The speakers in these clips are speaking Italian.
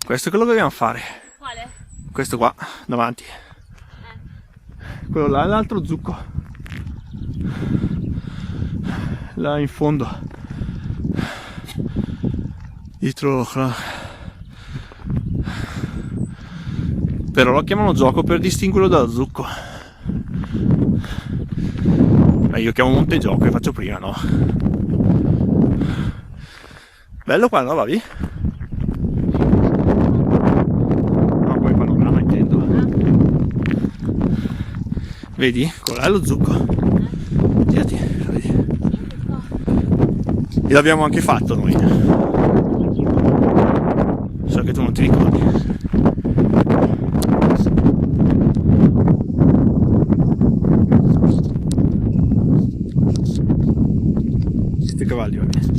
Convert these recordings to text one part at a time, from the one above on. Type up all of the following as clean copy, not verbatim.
Questo è quello che dobbiamo fare. Quale? Questo qua, davanti. Quello là è l'altro zucco. Là in fondo. Dietro. Però lo chiamano gioco per distinguerlo dal zucco. Beh, io chiamo montegioco e faccio prima, no? Bello qua, no, Babi? No, come panorama intendo. Vedi? Quello là è lo zucco. Girati, lo vedi? E l'abbiamo anche fatto noi. So che tu non ti ricordi. Siete cavalli, va bene.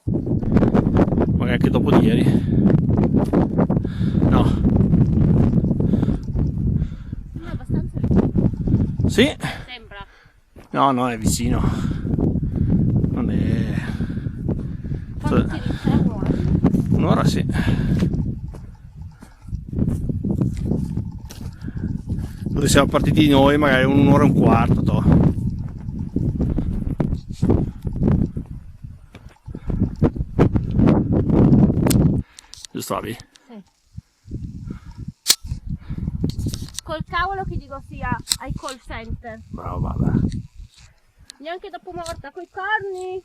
Magari anche dopo di ieri. No. Non è abbastanza vicino. Sì. Sembra. No, no, è vicino. Non è... Quando ti inizia un'ora? Un'ora sì. Dove siamo partiti noi magari un'ora e un quarto, toh. Giusto, Abi? Sì. Col cavolo che dico sia ai call center. Bravo, vabbè. Neanche dopo morta, coi corni.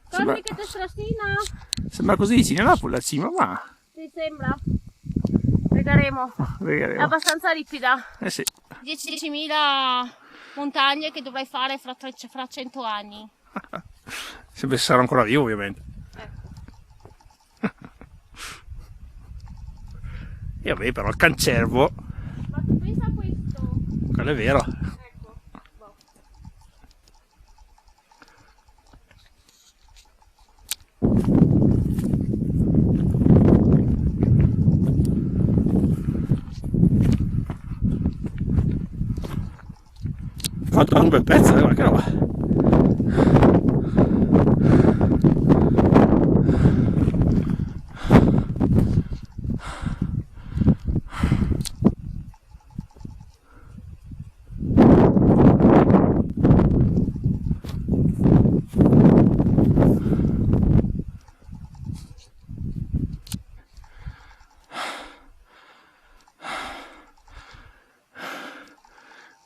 Sembra- Corni che te strassina. Sembra così vicino alla cima, ma... Ti sembra? Vedremo. È Vedremo. abbastanza ripida. Eh sì. 10.000 montagne che dovrai fare fra 100 anni. Se sarò ancora vivo, ovviamente. Ecco. E vabbè, però il cancervo, Ma tu pensa a questo? quello è vero. Ecco. Boh. Ho fatto un bel pezzo, guarda che roba.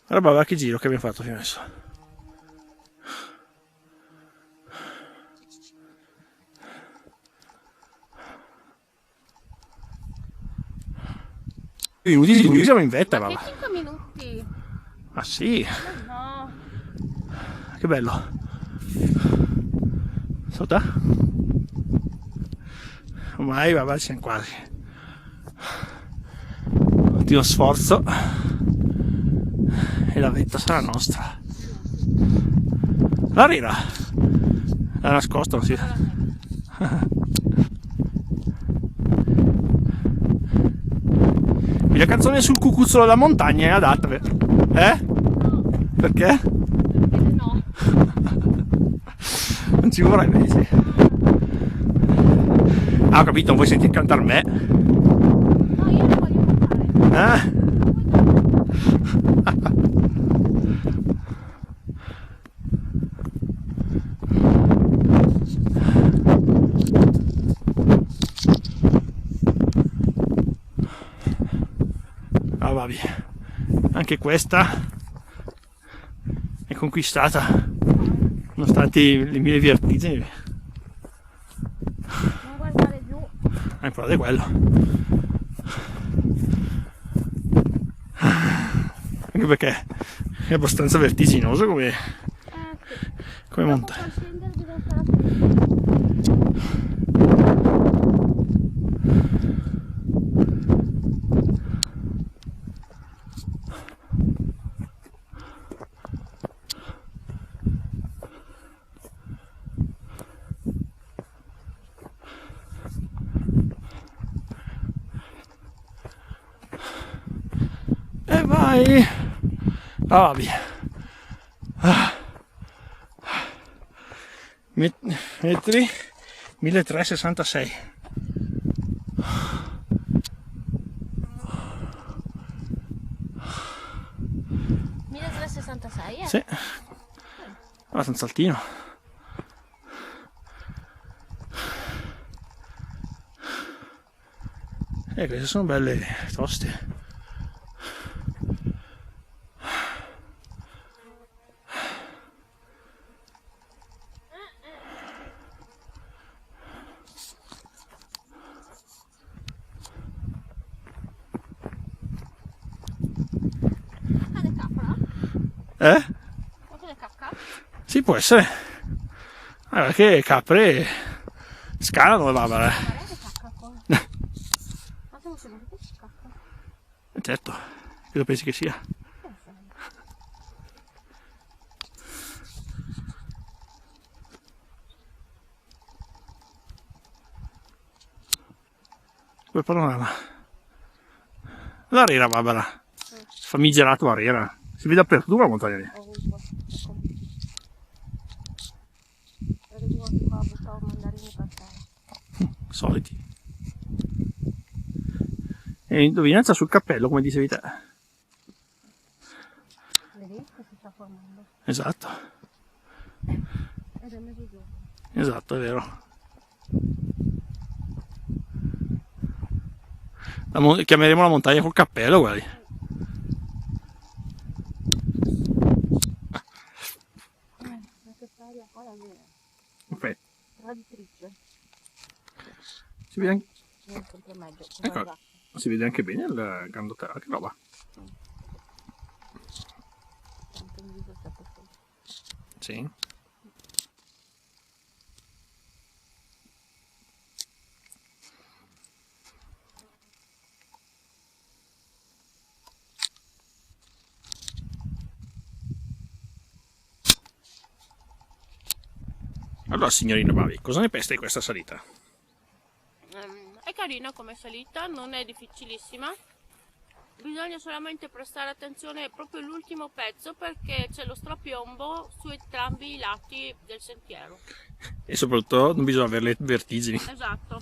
Guarda che giro che abbiamo fatto fino adesso. Minuti siamo in vetta, Ma vabbè. che 5 minuti? Ah sì, No. che bello. Sotto? Ormai, vabbè, siamo quasi. Ultimo sforzo. E la vetta sarà nostra. La rira è nascosta, non si la canzone sul cucuzzolo della montagna è adatta, eh? Perché? No. Non ci vorrai invece. Ah, ho capito, non vuoi sentire cantare me? No, io non voglio cantare. Eh? Ah, va via. Anche questa è conquistata nonostante le mille vertigini. Non guardare giù. Guardate quello. Anche perché è abbastanza vertiginoso come Sì. montagna. Per scendere bisogna stare attenti. E vai. Ah, via. Metri 1366. Sì, abbastanza altino. Queste sono belle toste. Ada capra? Eh? Quanto è capra? Sì, può essere. Perché capre scalano le babere. Ma siamo sicuri che si scappa? Certo, cosa pensi che sia? Quel panorama. La rera babera. Famigerato la rera. Si vede dappertutto la montagna lì. Soliti. E indovinanza sul cappello, come dicevi te. Vedi che si sta formando? Esatto. Ed è messo giù. Esatto, è vero. Chiameremo la montagna col cappello, guardi. Questa aria qua è vera. Perfetto. Traditrice. Si vede anche, Non sempre meglio. ecco, si vede anche bene il grandoterra, che roba. Tanto in viso c'è questo. Sì. Allora, signorina Bavi, cosa ne pensa di questa salita? È carina come salita, non è difficilissima. Bisogna solamente prestare attenzione proprio all'ultimo pezzo perché c'è lo strapiombo su entrambi i lati del sentiero. E soprattutto non bisogna avere le vertigini. Esatto.